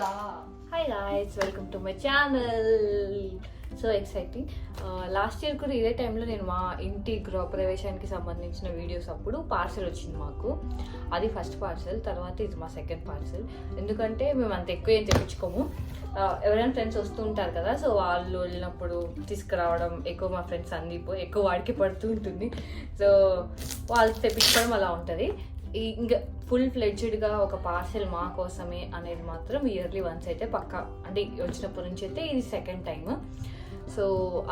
Hi guys, welcome to my channel. So exciting. Last year కూడా ఇదే టైంలో నేను మా ఇంటి గృహప్రవేశానికి సంబంధించిన వీడియోస్ అప్పుడు పార్సెల్ వచ్చింది మాకు. అది ఫస్ట్ పార్సెల్, తర్వాత ఇది మా సెకండ్ పార్సెల్. ఎందుకంటే మేము అంత ఎక్కువ ఏం తెప్పించుకోము. ఎవరైనా ఫ్రెండ్స్ వస్తూ ఉంటారు కదా, సో వాళ్ళు వెళ్ళినప్పుడు తీసుకురావడం ఎక్కువ. మా ఫ్రెండ్స్ అందిపోయి ఎక్కువ వాడికి పడుతూ ఉంటుంది, సో వాళ్ళు తెప్పించుకోవడం అలా ఉంటుంది. ఇంకా ఫుల్ ఫ్లెడ్జ్డ్గా ఒక పార్సెల్ మా కోసమే అనేది మాత్రం ఇయర్లీ వన్స్ అయితే పక్కా, అంటే వచ్చినప్పటి నుంచి అయితే ఇది సెకండ్ టైం. సో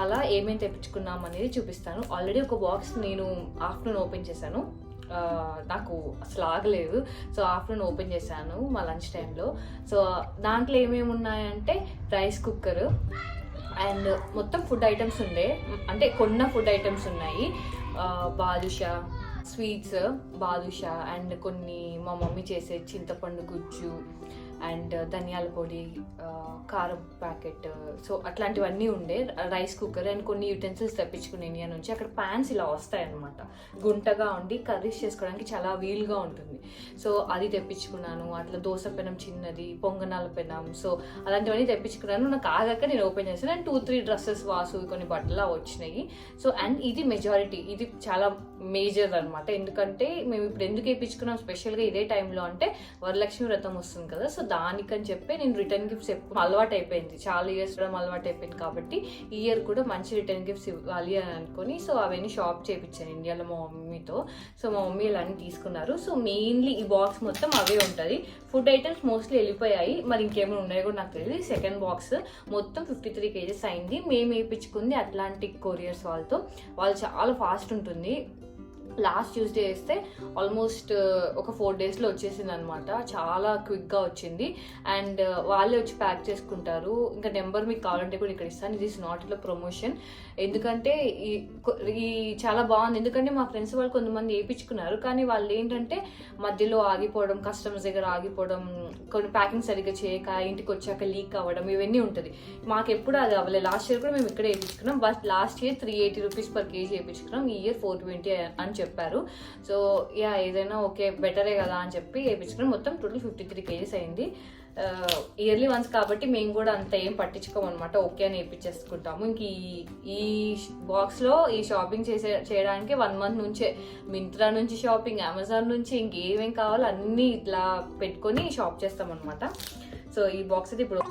అలా ఏమేమి తెప్పించుకున్నాం అనేది చూపిస్తాను. ఆల్రెడీ ఒక బాక్స్ నేను ఆఫ్టర్నూన్ ఓపెన్ చేశాను, నాకు అసలు ఆగలేదు. సో ఆఫ్టర్నూన్ ఓపెన్ చేశాను మా లంచ్ టైంలో. సో దాంట్లో ఏమేమి ఉన్నాయంటే రైస్ కుక్కర్ అండ్ మొత్తం ఫుడ్ ఐటమ్స్ ఉండే, అంటే కొన్న ఫుడ్ ఐటమ్స్ ఉన్నాయి. బాదుషా స్వీట్స్, బాదుషా అండ్ కొన్ని మా మమ్మీ చేసే చింతపండు గుజ్జు అండ్ ధనియాల పొడి, కారం ప్యాకెట్, సో అట్లాంటివన్నీ ఉండే. రైస్ కుక్కర్ అండ్ కొన్ని యూటెన్సిల్స్ తెప్పించుకుని ఇండియా నుంచి. అక్కడ ప్యాన్స్ ఇలా వస్తాయన్నమాట, గుంటగా ఉండి కర్రీస్ చేసుకోవడానికి చాలా వీలుగా ఉంటుంది. సో అది తెప్పించుకున్నాను. అట్లా దోశ పెనం చిన్నది, పొంగనాల పెనం, సో అలాంటివన్నీ తెప్పించుకున్నాను. నాకు ఆగాక నేను ఓపెన్ చేశాను అండ్ 2-3 డ్రెస్సెస్, వాసు కొన్ని బట్టలు వచ్చినాయి. సో అండ్ ఇది మెజారిటీ, ఇది చాలా మేజర్ అనమాట. ఎందుకంటే మేము ఇప్పుడు ఎందుకు వేయించుకున్నాం స్పెషల్గా ఇదే టైంలో అంటే వరలక్ష్మి వ్రతం వస్తుంది కదా, సో దానికని చెప్పి నేను రిటర్న్ గిఫ్ట్స్ ఎప్పుడు అలవాటు అయిపోయింది, చాలా ఇయర్స్ కూడా అలవాటు అయిపోయింది కాబట్టి ఈ ఇయర్ కూడా మంచి రిటర్న్ గిఫ్ట్స్ ఇవ్వాలి అని అనుకుని సో అవన్నీ షాప్ చేయించాను ఇండియాలో మా మమ్మీతో. సో మా మమ్మీ ఇలా అన్నీ తీసుకున్నారు. సో మెయిన్లీ ఈ బాక్స్ మొత్తం అవే ఉంటుంది. ఫుడ్ ఐటమ్స్ మోస్ట్లీ వెళ్ళిపోయాయి, మరి ఇంకేమైనా ఉన్నాయో కూడా నాకు తెలియదు. సెకండ్ బాక్స్ మొత్తం 53 kgs అయింది. మేము వేయించుకుంది అట్లాంటిక్ కొరియర్స్ వాళ్ళతో. వాళ్ళు చాలా ఫాస్ట్ ఉంటుంది. లాస్ట్ ట్యూస్డే వేస్తే ఆల్మోస్ట్ ఒక 4 daysలో వచ్చేసింది అనమాట. చాలా క్విక్గా వచ్చింది అండ్ వాళ్ళే వచ్చి ప్యాక్ చేసుకుంటారు. ఇంకా నెంబర్ మీకు కావాలంటే కూడా ఇక్కడ ఇస్తాను. ఇది ఇస్ నాట్ ఇట్లా ప్రమోషన్, ఎందుకంటే ఈ చాలా బాగుంది. ఎందుకంటే మా ఫ్రెండ్స్ వాళ్ళు కొంతమంది వేయించుకున్నారు, కానీ వాళ్ళు ఏంటంటే మధ్యలో ఆగిపోవడం, కస్టమర్స్ దగ్గర ఆగిపోవడం, కొన్ని ప్యాకింగ్ సరిగ్గా చేయక ఇంటికి వచ్చాక లీక్ అవ్వడం, ఇవన్నీ ఉంటుంది. మాకు ఎప్పుడు అది అవ్వలేదు. లాస్ట్ ఇయర్ కూడా మేము ఇక్కడే వేయించుకున్నాం, but last year 380 rupees per kg వేయించుకున్నాం. ఈ ఇయర్ 420 అని చెప్పారు. సో ఏదైనా ఓకే బెటరే కదా అని చెప్పి వేయించుకున్నాం. మొత్తం టోటల్ 53 kgs అయింది. ఇయర్లీ వన్స్ కాబట్టి మేము కూడా అంత ఏం పట్టించుకోమన్నమాట, ఓకే అని వేయించేసుకుంటాము. ఇంక ఈ బాక్స్లో ఈ షాపింగ్ చేయడానికి 1 month నుంచే మింత్రా నుంచి షాపింగ్, అమెజాన్ నుంచి ఇంకేమేం కావాలో అన్నీ ఇట్లా పెట్టుకొని షాప్ చేస్తామన్నమాట. సో ఈ బాక్స్ అయితే ఇప్పుడు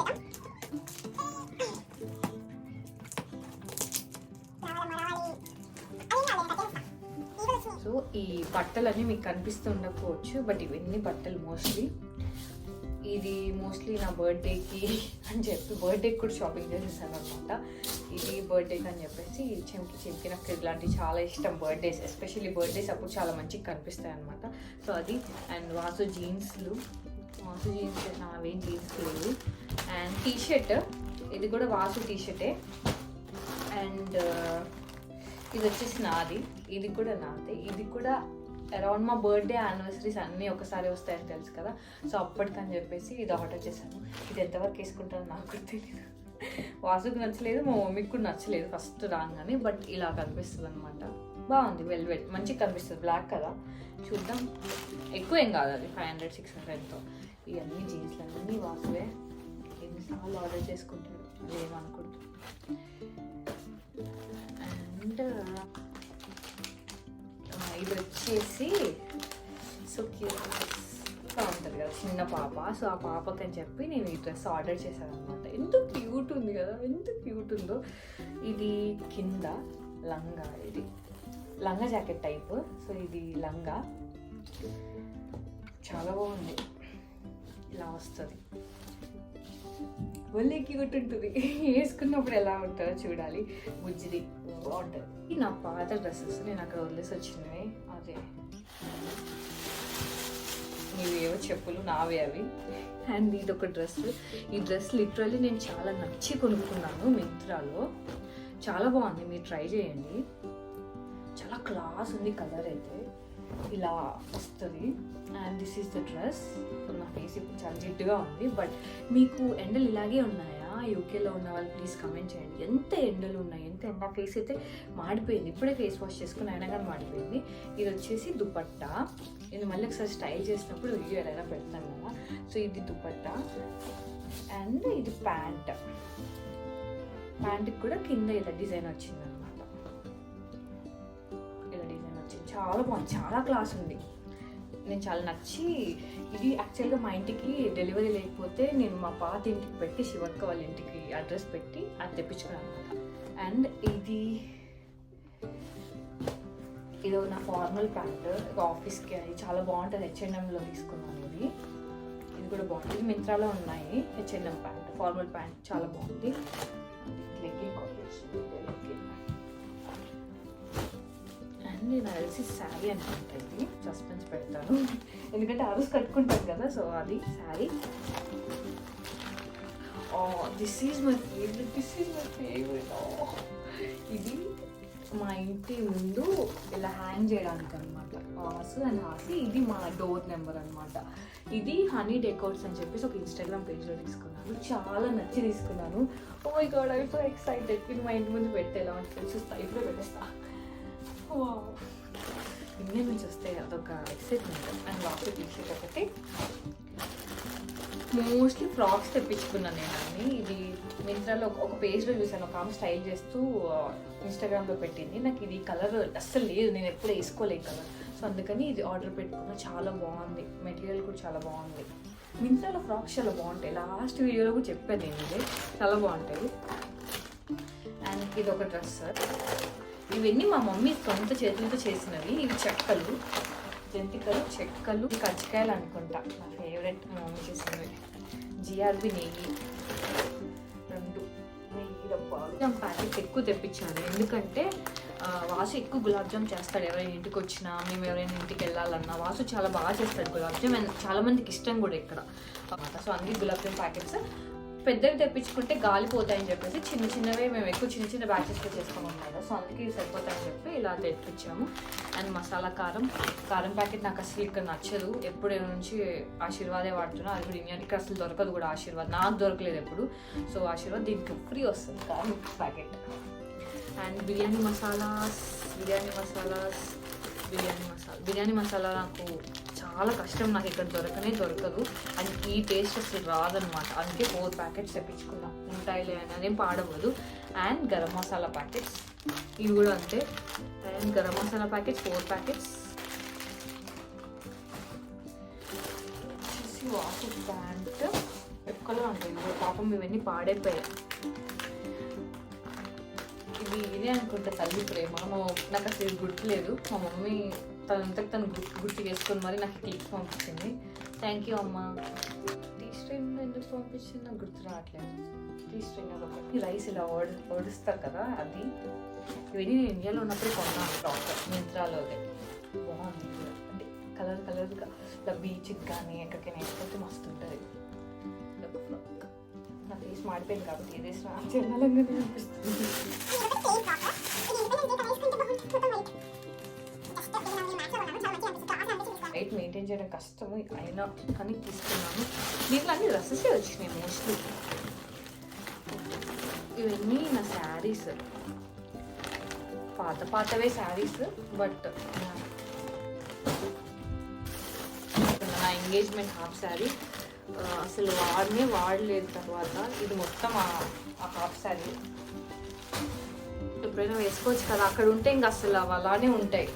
సో ఈ బట్టలన్నీ మీకు కనిపిస్తుండకపోవచ్చు, బట్ ఇవన్నీ బట్టలు మోస్ట్లీ. ఇది మోస్ట్లీ నా బర్త్డేకి అని చెప్పి బర్త్డేకి కూడా షాపింగ్ చేసేసాను అనమాట. ఇది బర్త్డేకి అని చెప్పేసి చెంకి నాకు ఇలాంటివి చాలా ఇష్టం. బర్త్డేస్ ఎస్పెషల్లీ బర్త్డేస్ అప్పుడు చాలా మంచిగా కనిపిస్తాయి అనమాట. సో అది అండ్ వాసు జీన్స్ నావేం జీన్స్ లేవు. అండ్ టీషర్ట్, ఇది కూడా వాసు టీషర్టే. అండ్ ఇది వచ్చేసి నాది, ఇది కూడా నాదే. ఇది కూడా అరౌండ్ మా బర్త్డే యానివర్సరీస్ అన్నీ ఒకసారి వస్తాయని తెలుసు కదా, సో అప్పటికని చెప్పేసి ఇది ఆర్డర్ చేశాను. ఇది ఎంతవరకు వేసుకుంటానో నాకు కూడా తెలియదు. వాసుకు నచ్చలేదు, మా మమ్మీకి కూడా నచ్చలేదు ఫస్ట్ రాగానే, బట్ ఇలా కనిపిస్తుంది అనమాట. బాగుంది, వెల్వెట్ మంచిగా కనిపిస్తుంది, బ్లాక్ కదా. చూద్దాం, ఎక్కువ ఏం కాదు, అది 500-600తో. ఇవన్నీ జీన్స్లన్నీ వాసువే. ఎన్నిసార్లు ఆర్డర్ చేసుకుంటాడు ఏమనుకుంటా. అండ్ ఇది వచ్చేసి సో క్యూట్గా ఉంటుంది కదా చిన్న పాప, సో ఆ పాపకి అని చెప్పి నేను ఈ డ్రెస్ ఆర్డర్ చేశాను అనమాట. ఎంత క్యూట్ ఉంది కదా, ఎంత క్యూట్ ఉందో. ఇది కింద లంగా, ఇది లంగా జాకెట్ టైప్. సో ఇది లంగా చాలా బాగుంది, ఇలా వస్తుంది. ఒళ్ళే క్యూట్ ఉంటుంది, వేసుకున్నప్పుడు ఎలా ఉంటుందో చూడాలి. బుజ్జిది బాగుంటుంది. ఇది నా పాత డ్రెస్సెస్, నేను అక్కడ వదిలేసి వచ్చినవి. అదే ఇవేవో చెప్పులు నావే అవి. అండ్ ఇది ఒక డ్రెస్. ఈ డ్రెస్ లిటరల్లీ నేను చాలా నచ్చి కొనుక్కున్నాను మింత్రాలో. చాలా బాగుంది, మీరు ట్రై చేయండి. చాలా క్లాస్ ఉంది, కలర్ అయితే ఇలా వస్తుంది. And this is the dress. నా ఫేస్ ఇప్పుడు చాలా జిడ్డుగా ఉంది, బట్ మీకు ఎండలు ఇలాగే ఉన్నాయా యూకేలో ఉన్న వాళ్ళు ప్లీజ్ కమెంట్ చేయండి. ఎంత ఎండలు ఉన్నాయి, ఎంత ఎండ. ఫేస్ అయితే మాడిపోయింది, ఇప్పుడే ఫేస్ వాష్ చేసుకుని అయినా కానీ మాడిపోయింది. ఇది వచ్చేసి దుపట్టా. నేను మళ్ళీ ఒకసారి స్టైల్ చేసినప్పుడు వీడియో ఎలా పెడతాను కదా. సో ఇది దుపట్టా. అండ్ ఇది ప్యాంట్కి కూడా కింద ఇలా డిజైన్ వచ్చింది అనమాట. ఇలా డిజైన్ వచ్చింది, చాలా బాగుంది, చాలా క్లాస్ ఉంది. నేను చాలా నచ్చి, ఇది యాక్చువల్గా మా ఇంటికి డెలివరీ లేకపోతే నేను మా పాత ఇంటికి పెట్టి శివక్క వాళ్ళ ఇంటికి అడ్రస్ పెట్టి అది తెప్పించుకున్నాను అనమాట. అండ్ ఇది నా ఫార్మల్ ప్యాంట్, ఆఫీస్కి అది చాలా బాగుంటుంది. H&Mలో తీసుకున్నాను. ఇది కూడా బాగుంటుంది. మింత్రాలో ఉన్నాయి H&M ప్యాంట్, ఫార్మల్ ప్యాంట్ చాలా బాగుంది. అండ్ నేను తెలిసి శారీ అనుకుంటా, ఇది సస్పెన్స్ పెడతాను ఎందుకంటే ఆ రోజు కట్టుకుంటాను కదా. సో అది sari. This is my favourite. ఇది మా ఇంటి ముందు ఇలా హ్యాంగ్ చేయడానికి అనమాట, హాస్ అండ్ హాసి. ఇది మా డోర్ నెంబర్ అనమాట. ఇది హనీ డెకోర్స్ అని చెప్పేసి ఒక ఇన్స్టాగ్రామ్ పేజ్లో తీసుకున్నాను. చాలా నచ్చి తీసుకున్నాను. Oh my god, I so excited. ఇది మా ఇంటి ముందు పెడితే ఎలా ఉంటుంది చూస్తా, ఇప్పుడే పెట్టేస్తా. ఇండియా నుంచి వస్తే అదొక ఎక్సైట్మెంట్. అండ్ లాస్ట్ టీషర్ట్ ఒకటి. మోస్ట్లీ ఫ్రాక్స్ తెప్పించుకున్నాను నేను అన్ని. ఇది మింత్రాలో ఒక పేజ్లో చూసాను, ఒక ఆమె స్టైల్ చేస్తూ ఇన్స్టాగ్రామ్లో పెట్టింది. నాకు ఇది కలర్ అస్సలు లేదు, నేను ఎప్పుడు వేసుకోలేదు కలర్. సో అందుకని ఇది ఆర్డర్ పెట్టుకున్నా. చాలా బాగుంది, మెటీరియల్ కూడా చాలా బాగుంది. మింత్రాలో ఫ్రాక్స్ చాలా బాగుంటాయి. లాస్ట్ వీడియోలో కూడా చెప్పాను నేను, ఇది చాలా బాగుంటాయి. అండ్ ఇది ఒక డ్రెస్. ఇవన్నీ మా మమ్మీ సొంత చేతులతో చేసినవి. ఇవి చెక్కలు, జంతికలు, చెక్కలు, కజ్జికాయలు అనుకుంటా. నా ఫేవరెట్ మా మమ్మీ చేసినవి. GRB నెయ్యి, 2 నెయ్యి డబ్బాలు. ప్యాకెట్ ఎక్కువ తెప్పించాను ఎందుకంటే వాసు ఎక్కువ గులాబ్ జామ్ చేస్తాడు. ఎవరైనా ఇంటికి వచ్చినా, మేము ఎవరైనా ఇంటికి వెళ్ళాలన్నా వాసు చాలా బాగా చేస్తాడు గులాబ్ జామ్. అండ్ చాలా మందికి ఇష్టం కూడా ఇక్కడ అన్నమాట. సో అందుకే గులాబ్ జామ్ ప్యాకెట్స్ పెద్దవి తెప్పించుకుంటే గాలిపోతాయని చెప్పేసి చిన్న చిన్నవే మేము ఎక్కువ చిన్న చిన్న బ్యాచెస్లో చేసుకోమంటాం కదా. సో అందుకే ఇవి సరిపోతాయని చెప్పి ఇలా తెప్పించాము. అండ్ మసాలా కారం ప్యాకెట్ నాకు అసలు ఇక్కడ నచ్చదు. ఎప్పుడు నుంచి ఆశీర్వాదే వాడుతున్నా. అది కూడా ఇండియాకి అసలు దొరకదు కూడా ఆశీర్వాద్, నాకు దొరకలేదు ఎప్పుడు. సో ఆశీర్వాద్ దీనికి ఫ్రీ వస్తుంది కారం ప్యాకెట్. అండ్ బిర్యానీ మసాలా నాకు చాలా కష్టం, నాకు ఇక్కడ దొరకదు. అండ్ ఈ టేస్ట్ అసలు రాదనమాట. అందుకే 4 ప్యాకెట్స్ తెప్పించుకున్నాం. ఉంటాయిలే అని అదేం పాడవదు. అండ్ గరం మసాలా ప్యాకెట్స్, ఇవి కూడా అంతే. And garam masala packets 4 packets. Vasu pant ఎక్కలో ఉంటాయి పాపం, ఇవన్నీ పాడైపోయాయి. ఇదే అనుకుంటా తల్లి ప్రేమ. నాకు అసలు గుర్తులేదు. మా మమ్మీ తనంతకు తను గుర్తు చేసుకొని మరి నాకు క్లిప్స్ పంపించింది. థ్యాంక్ యూ అమ్మ. టీ స్ట్రైనర్ ఎందుకు పంపించింది నాకు గుర్తు రావట్లేదు. టీ స్ట్రైనర్ ఒకటి, రైస్ ఇలా ఓడిస్తారు కదా అది. ఇవన్నీ నేను ఇండియాలో ఉన్నప్పుడు కొన్నాను ఫ్రాక్ మింత్రాలోదే. బాగుంది అంటే కలర్గా. ఇలా బీచ్కి కానీ ఎక్కడికైనా వేసుకుంటే మస్తు ఉంటుంది. ఫ్రాక్ నా ఫేస్ మాడిపోయింది కాబట్టి ఏదేసి చెన్నాలంగా అనిపిస్తుంది. వెయిట్ మెయింటైన్ చేయడం కష్టము అయినా కానీ తీసుకున్నాను. దీంట్లో అన్ని డ్రెస్సెసే వచ్చినాయి మోస్ట్లీ. ఇవన్నీ నా శారీస్, పాతవే శారీస్. బట్ నా ఎంగేజ్మెంట్ హాఫ్ శారీ అసలు వాడలేదు. తర్వాత ఇది మొత్తం ఆ హాఫ్ శారీ ఎప్పుడైనా వేసుకోవచ్చు కదా. అక్కడ ఉంటే ఇంకా అసలు అవి అలానే ఉంటాయి,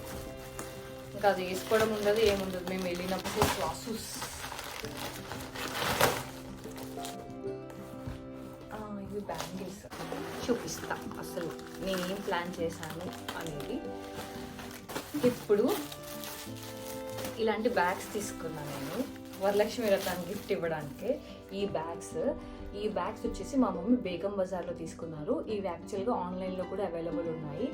ఇంకా అది వేసుకోవడం ఉండదు, ఏముండదు. మేము వెళ్ళినప్పుడు క్లాసెస్. ఇవి బ్యాంగిల్స్ చూపిస్తా అసలు నేనేం ప్లాన్ చేశాను అనేది. ఇప్పుడు ఇలాంటి బ్యాగ్స్ తీసుకున్నాను నేను వరలక్ష్మి వ్రతానికి గిఫ్ట్ ఇవ్వడానికి. ఈ బ్యాగ్స్ వచ్చేసి మా మమ్మీ బేగం బజార్లో తీసుకున్నారు. ఇవి యాక్చువల్గా ఆన్లైన్లో కూడా అవైలబుల్ ఉన్నాయి.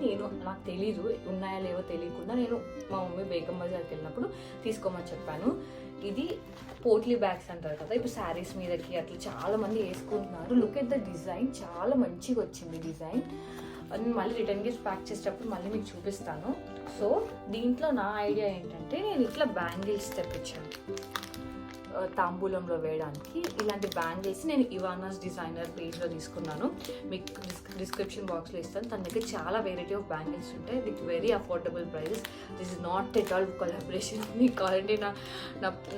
నాకు తెలీదు ఉన్నాయా లేవో తెలియకుండా నేను మా మమ్మీ బేగం బజార్కి వెళ్ళినప్పుడు తీసుకోమని చెప్పాను. ఇది పోట్లీ బ్యాగ్స్ అంటారు కదా, ఇప్పుడు శారీస్ మీదకి అట్లా చాలా మంది వేసుకుంటున్నారు. లుక్ ఎట్ ద డిజైన్, చాలా మంచిగా వచ్చింది డిజైన్. నేను మళ్ళీ రిటర్న్ గిఫ్ట్ ప్యాక్ చేసేటప్పుడు మళ్ళీ మీకు చూపిస్తాను. సో దీంట్లో నా ఐడియా ఏంటంటే నేను ఇట్లా బ్యాంగిల్స్ తెప్పించాను. తాంబూలంలో వేయడానికి ఇలాంటి బ్యాంగిల్స్ నేను ఇవానాస్ డిజైనర్ పేజ్లో తీసుకున్నాను. మీకు డిస్క్రిప్షన్ బాక్స్లో ఇస్తాను. తన దగ్గర చాలా వెరైటీ ఆఫ్ బ్యాంగిల్స్ ఉంటాయి with very affordable prices. This is not at all collaboration. మీకు కావాలంటే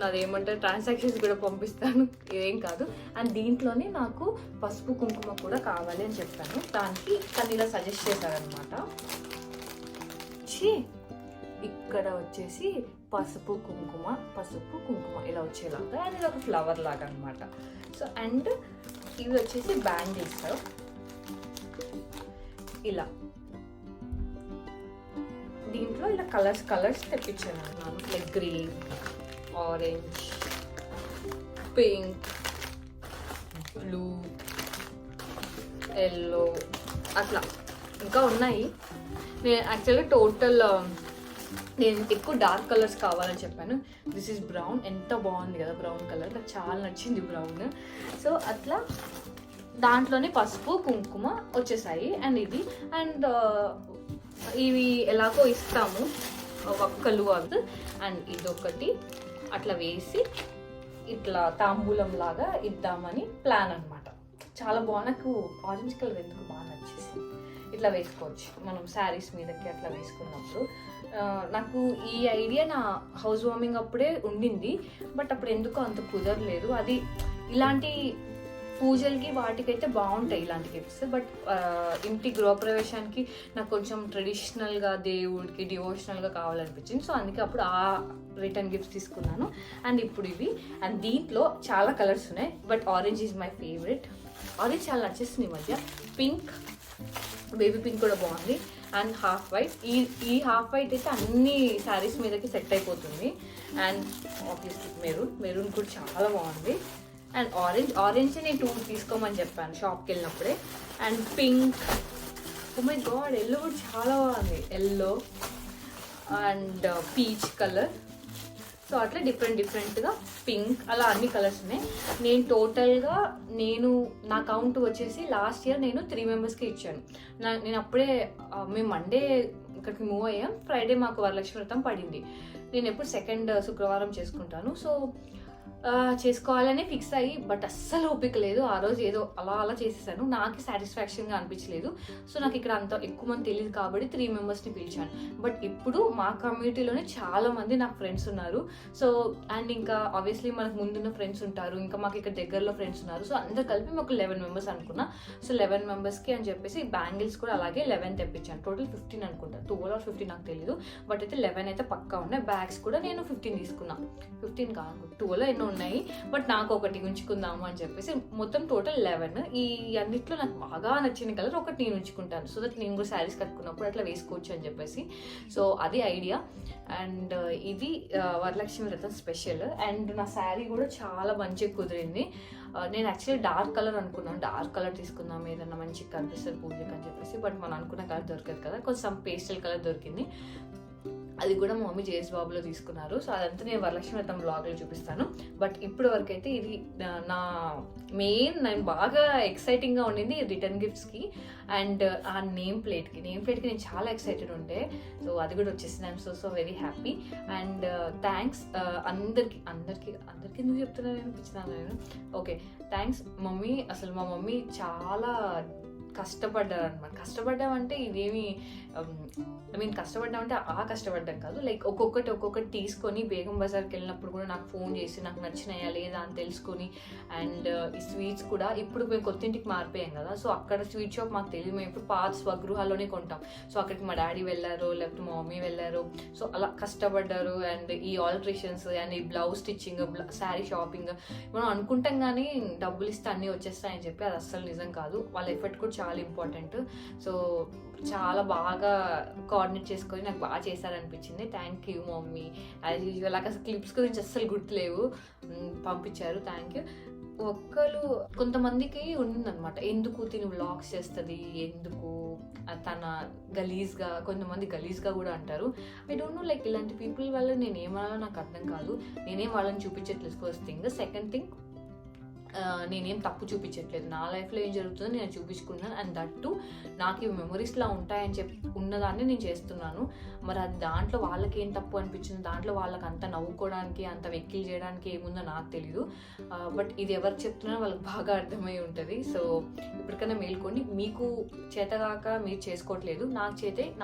నాదేమంటారు ట్రాన్సాక్షన్స్ కూడా పంపిస్తాను, ఏం కాదు. అండ్ దీంట్లోనే నాకు పసుపు కుంకుమ కూడా కావాలి అని చెప్పాను. దానికి తను ఇలా సజెస్ట్ చేశారనమాట. ఇక్కడ వచ్చేసి పసుపు కుంకుమ ఇలా వచ్చేలాగా, అండ్ ఇది ఒక ఫ్లవర్ లాగా అనమాట. సో అండ్ ఇవి వచ్చేసి బ్యాంగిల్స్ ఇలా, దీంట్లో ఇలా కలర్స్ తెప్పించాను అన్నాను. Like green, orange, pink, blue, yellow అట్లా ఇంకా ఉన్నాయి. నేను యాక్చువల్గా టోటల్ నేను ఎక్కువ డార్క్ కలర్స్ కావాలని చెప్పాను. This is brown. ఎంత బాగుంది కదా బ్రౌన్ కలర్, నాకు చాలా నచ్చింది బ్రౌన్. సో అట్లా దాంట్లోనే పసుపు కుంకుమ వచ్చేసాయి. అండ్ ఇది అండ్ ఇవి ఎలాగో ఇస్తాము వక్కలు అవి. అండ్ ఇదొకటి అట్లా వేసి ఇట్లా తాంబూలం లాగా ఇద్దామని ప్లాన్ అనమాట. చాలా బాగుంది. నాకు ఆరెంజ్ కలర్ ఎందుకు బాగా నచ్చేసి ఇట్లా వేసుకోవచ్చు మనం శారీస్ మీదకి అట్లా వేసుకున్నప్పుడు. నాకు ఈ ఐడియా నా హౌస్ వార్మింగ్ అప్పుడే ఉండింది, బట్ అప్పుడు ఎందుకో అంత కుదరలేదు. అది ఇలాంటి పూజలకి వాటికైతే బాగుంటాయి ఇలాంటి గిఫ్ట్స్, బట్ ఇంటి గృహప్రవేశానికి నాకు కొంచెం ట్రెడిషనల్గా దేవుడికి డివోషనల్గా కావాలనిపించింది. సో అందుకే అప్పుడు ఆ రిటర్న్ గిఫ్ట్స్ తీసుకున్నాను. అండ్ ఇప్పుడు ఇవి, అండ్ దీంట్లో చాలా కలర్స్ ఉన్నాయి, but orange is my favourite. Orange చాలా నచ్చేస్తుంది ఈ మధ్య. పింక్, బేబీ పింక్ కూడా బాగుంది. And half white. ఈ హాఫ్ వైట్ అయితే అన్ని శారీస్ మీదకి సెట్ అయిపోతుంది. అండ్ ఆబ్వియస్లీ మెరూన్ కూడా చాలా బాగుంది. అండ్ ఆరెంజ్ నేను 2 తీసుకోమని చెప్పాను షాప్కి వెళ్ళినప్పుడే. And pink, oh my god, yellow కూడా చాలా బాగుంది. Yellow and peach colour. So అట్లా డిఫరెంట్గా పింక్ అలా అన్ని కలర్స్ ఉన్నాయి. నేను టోటల్గా నా కౌంట్ వచ్చేసి లాస్ట్ ఇయర్ నేను 3 మెంబర్స్కి ఇచ్చాను. నేను అప్పుడే మేము మండే ఇక్కడికి మూవ్ అయ్యాం. ఫ్రైడే మాకు వరలక్ష్మి వ్రతం పడింది. నేను ఎప్పుడు 2nd శుక్రవారం చేసుకుంటాను. సో చేసుకోవాలని ఫిక్స్ అయ్యి, బట్ అస్సలు ఓపిక లేదు. ఆ రోజు ఏదో అలా చేసేసాను. నాకు సాటిస్ఫాక్షన్గా అనిపించలేదు. సో నాకు ఇక్కడ అంత ఎక్కువ మంది తెలియదు కాబట్టి 3 మెంబర్స్ని పిలిచాను. బట్ ఇప్పుడు మా కమ్యూనిటీలోనే చాలా మంది నాకు ఫ్రెండ్స్ ఉన్నారు. సో అండ్ ఇంకా ఆబ్వియస్లీ మనకు ముందున్న ఫ్రెండ్స్ ఉంటారు, ఇంకా మాకు ఇక్కడ దగ్గరలో ఫ్రెండ్స్ ఉన్నారు. సో అందరు కలిపి మాకు 11 మెంబర్స్ అనుకున్నా. సో 11 మెంబర్స్కి అని చెప్పేసి బ్యాంగిల్స్ కూడా అలాగే 11 తెప్పించాను. టోటల్ 15 అనుకుంటా, 12 or 15 నాకు తెలియదు, బట్ అయితే 11 అయితే పక్కా ఉన్నాయి. బ్యాగ్స్ కూడా నేను 15 తీసుకున్నా. 15 కాదు, 12 ఎన్నో ఉన్నాయి, బట్ నాకు ఒకటి ఉంచుకుందాము అని చెప్పేసి మొత్తం టోటల్ 11. ఈ అన్నిట్లో నాకు బాగా నచ్చిన కలర్ ఒకటి నేను ఉంచుకుంటాను, సో దట్ నేను కూడా శారీస్ కట్టుకున్నప్పుడు అట్లా వేసుకోవచ్చు అని చెప్పేసి. సో అది ఐడియా. అండ్ ఇది వరలక్ష్మి వ్రతం స్పెషల్. అండ్ నా శారీ కూడా చాలా మంచిగా కుదిరింది. నేను యాక్చువల్లీ డార్క్ కలర్ అనుకున్నాను, డార్క్ కలర్ తీసుకుందాం ఏదన్నా మంచిగా కనిపిస్తుంది పూజకి అని చెప్పేసి, బట్ మనం అనుకున్న కలర్ దొరకదు కదా, కొంచెం పేస్టల్ కలర్ దొరికింది. అది కూడా మా మమ్మీ జేఎస్ బాబులో తీసుకున్నారు. సో అదంతా నేను వరలక్ష్మి వ్రతం బ్లాగ్లో చూపిస్తాను. బట్ ఇప్పటి వరకు అయితే ఇది నా నేను బాగా ఎక్సైటింగ్గా ఉండింది రిటర్న్ గిఫ్ట్స్కి. అండ్ ఆ నేమ్ ప్లేట్కి నేను చాలా ఎక్సైటెడ్ ఉండే. సో అది కూడా వచ్చేసింది. I'm so very happy. And thanks అందరికి ఎందుకు చెప్తున్నాను అనిపించినాను నేను. Okay, thanks mummy. అసలు మా మమ్మీ చాలా కష్టపడ్డారు అనమాట. కష్టపడ్డామంటే ఇదేమి కష్టపడ్డామంటే కష్టపడ్డాం కాదు, లైక్ ఒక్కొక్కటి తీసుకొని బేగం బజార్కి వెళ్ళినప్పుడు కూడా నాకు ఫోన్ చేసి నాకు నచ్చినాయా లేదా అని తెలుసుకొని. అండ్ ఈ స్వీట్స్ కూడా ఇప్పుడు మేము కొత్త ఇంటికి మారిపోయాం కదా, సో అక్కడ స్వీట్ షాప్ మాకు తెలియదు, మేము ఇప్పుడు పాత స్వగృహాల్లోనే కొంటాం. సో అక్కడికి మా డాడీ వెళ్ళారు, లేకపోతే మా మమ్మీ వెళ్ళారు. సో అలా కష్టపడ్డారు. అండ్ ఈ ఆల్ట్రేషన్స్ అండ్ ఈ బ్లౌజ్ స్టిచ్చింగ్, శారీ షాపింగ్ మనం అనుకుంటాం కానీ డబ్బులు ఇస్తే అన్నీ వచ్చేస్తాయని చెప్పి అది అస్సలు నిజం కాదు. వాళ్ళ ఎఫర్ట్ కూడా చాలా ఇంపార్టెంట్. సో చాలా బాగా కోఆర్డినేట్ చేసుకొని నాకు బాగా చేశారనిపించింది. Thank you mummy. As usual నాకు అసలు క్లిప్స్ గురించి అస్సలు గుర్తులేవు, పంపించారు. Thank you. కొంతమందికి ఉండిందనమాట, ఎందుకు తిని వ్లాగ్స్ చేస్తుంది, ఎందుకు తన గలీజ్గా, కొంతమంది గలీజ్గా కూడా అంటారు. ఐ డోంట్ నో, లైక్ ఇలాంటి పీపుల్ వల్ల నేను ఏమన్నా నాకు అర్థం కాదు. నేనేం వాళ్ళని చూపించట్లేదు ఫస్ట్ థింగ్. సెకండ్ థింగ్, నేనేం తప్పు చూపించట్లేదు, నా లైఫ్లో ఏం జరుగుతుందో నేను చూపించుకున్నాను. అండ్ దట్ టు నాకు ఈ మెమరీస్లా ఉంటాయని చెప్పి ఉన్నదాన్ని నేను చేస్తున్నాను. మరి అది దాంట్లో వాళ్ళకి ఏం తప్పు అనిపించింది, దాంట్లో వాళ్ళకి అంత నవ్వుకోవడానికి అంత వెక్కిలు చేయడానికి ఏముందో నాకు తెలీదు. బట్ ఇది ఎవరికి చెప్తున్నా వాళ్ళకి బాగా అర్థమై ఉంటుంది. సో ఇప్పటికైనా మేల్కొని, మీకు చేతగాక మీరు చేసుకోవట్లేదు,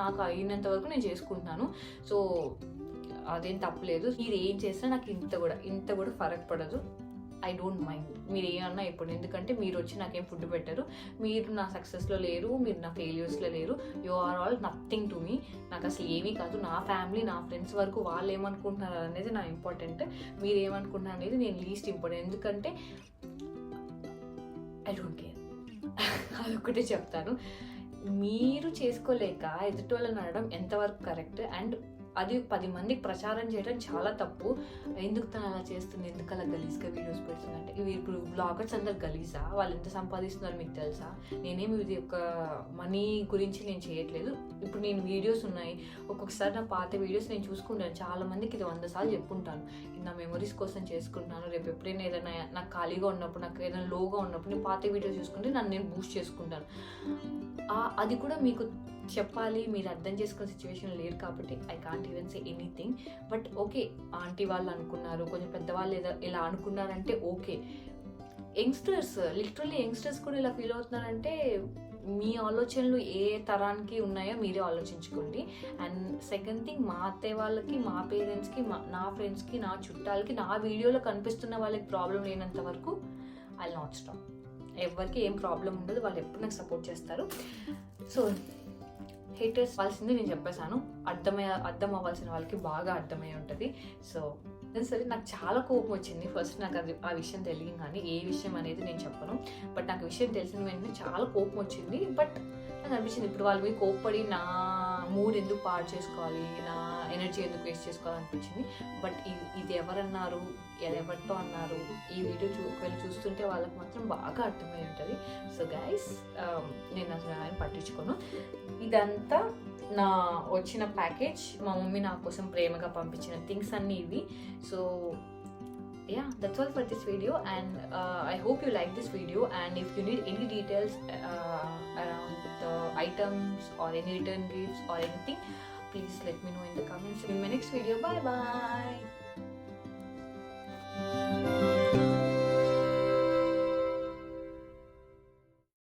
నాకు అయినంత వరకు నేను చేసుకుంటున్నాను. సో అదేం తప్పలేదు. మీరు ఏం చేసినా నాకు ఇంత కూడా ఫరక్ పడదు. ఐ డోంట్ మైండ్ మీరు ఏమన్నా ఇప్పుడు, ఎందుకంటే మీరు వచ్చి నాకేం ఫుడ్ పెట్టరు, మీరు నా సక్సెస్లో లేరు, మీరు నా ఫెయిల్యూర్స్లో లేరు, you are all nothing to me. నాకు అసలు ఏమీ కాదు. నా ఫ్యామిలీ, నా ఫ్రెండ్స్ వరకు వాళ్ళు ఏమనుకుంటున్నారు అనేది నా ఇంపార్టెంట్, మీరు ఏమనుకుంటున్నారు అనేది నేను లీస్ట్ ఇంపార్టెంట్. ఎందుకంటే ఐ డోంట్ కేర్. అదొక్కటే చెప్తాను. మీరు చేసుకోలేక ఎదుటి వాళ్ళని అనడం ఎంతవరకు కరెక్ట్, అండ్ అది 10 మందికి ప్రచారం చేయడం చాలా తప్పు. ఎందుకు తను అలా చేస్తుంది, ఎందుకు అలా గలీజ్గా వీడియోస్ పెడుతుందంటే, ఇవి ఇప్పుడు బ్లాగర్స్ అందరు గలీజా, వాళ్ళు ఎంత సంపాదిస్తున్నారో మీకు తెలుసా? నేనేమి ఇది ఒక మనీ గురించి నేను చేయట్లేదు. ఇప్పుడు నేను వీడియోస్ ఉన్నాయి, ఒక్కొక్కసారి నా పాత వీడియోస్ నేను చూసుకుంటాను, చాలా మందికి ఇది 100 సార్లు చెప్పుకుంటాను. ఇది నా మెమరీస్ కోసం చేసుకుంటున్నాను. రేపు ఎప్పుడైనా ఏదైనా నాకు ఖాళీగా ఉన్నప్పుడు, నాకు ఏదైనా లోగా ఉన్నప్పుడు నేను పాత వీడియోస్ చూసుకుంటే నేను బూస్ట్ చేసుకుంటాను. అది కూడా మీకు చెప్పాలి, మీరు అర్థం చేసుకునే సిచ్యువేషన్ లేరు కాబట్టి I can't even say anything. But okay, aunty వాళ్ళు అనుకున్నారు, కొంచెం పెద్దవాళ్ళు ఇలా అనుకున్నారంటే ఓకే. లిటరల్లీ యంగ్స్టర్స్ కూడా ఇలా ఫీల్ అవుతున్నారంటే మీ ఆలోచనలు ఏ తరానికి ఉన్నాయో మీరే ఆలోచించుకోండి. అండ్ సెకండ్ థింగ్, మా అత్తయ్య వాళ్ళకి, మా పేరెంట్స్కి, నా ఫ్రెండ్స్కి, నా చుట్టాలకి నా వీడియోలో కనిపిస్తున్న వాళ్ళకి ప్రాబ్లం లేనంత వరకు ఐ విల్ నాట్ స్టాప్. ఎవరికి ఏం ప్రాబ్లం ఉండదు, వాళ్ళు ఎప్పుడు నాకు సపోర్ట్ చేస్తారు. సో హేటర్స్ అవ్వాల్సింది నేను చెప్పేశాను, అర్థం అవ్వాల్సిన వాళ్ళకి బాగా అర్థమై ఉంటుంది. సో సరే, నాకు చాలా కోపం వచ్చింది. ఫస్ట్ నాకు ఆ విషయం తెలియదు, కానీ ఏ విషయం అనేది నేను చెప్పను. బట్ నాకు విషయం తెలిసిన వెంటనే చాలా కోపం వచ్చింది. బట్ నాకు అనిపించింది, ఇప్పుడు వాళ్ళ మీద కోప్పడి నా మూడ్ ఎందుకు పాడు చేసుకోవాలి, నా ఎనర్జీ ఎందుకు వేస్ట్ చేసుకోవాలనిపించింది. బట్ ఇది ఎవరన్నారు, ఎవరితో అన్నారు, ఈ వీడియో ఒకవేళ చూస్తుంటే వాళ్ళకి మాత్రం బాగా అర్థమై ఉంటుంది. సో గైస్, నేను అసలు ఆయన పట్టించుకోను. ఇదంతా నా వచ్చిన ప్యాకేజ్, మా మమ్మీ నా కోసం ప్రేమగా పంపించిన థింగ్స్ అన్నీ ఇవి. So yeah, that's all for this video, and I hope you like this video. And if you need any details around the items or any return gifts or anything, please let me know in the comments. In my next video, bye bye.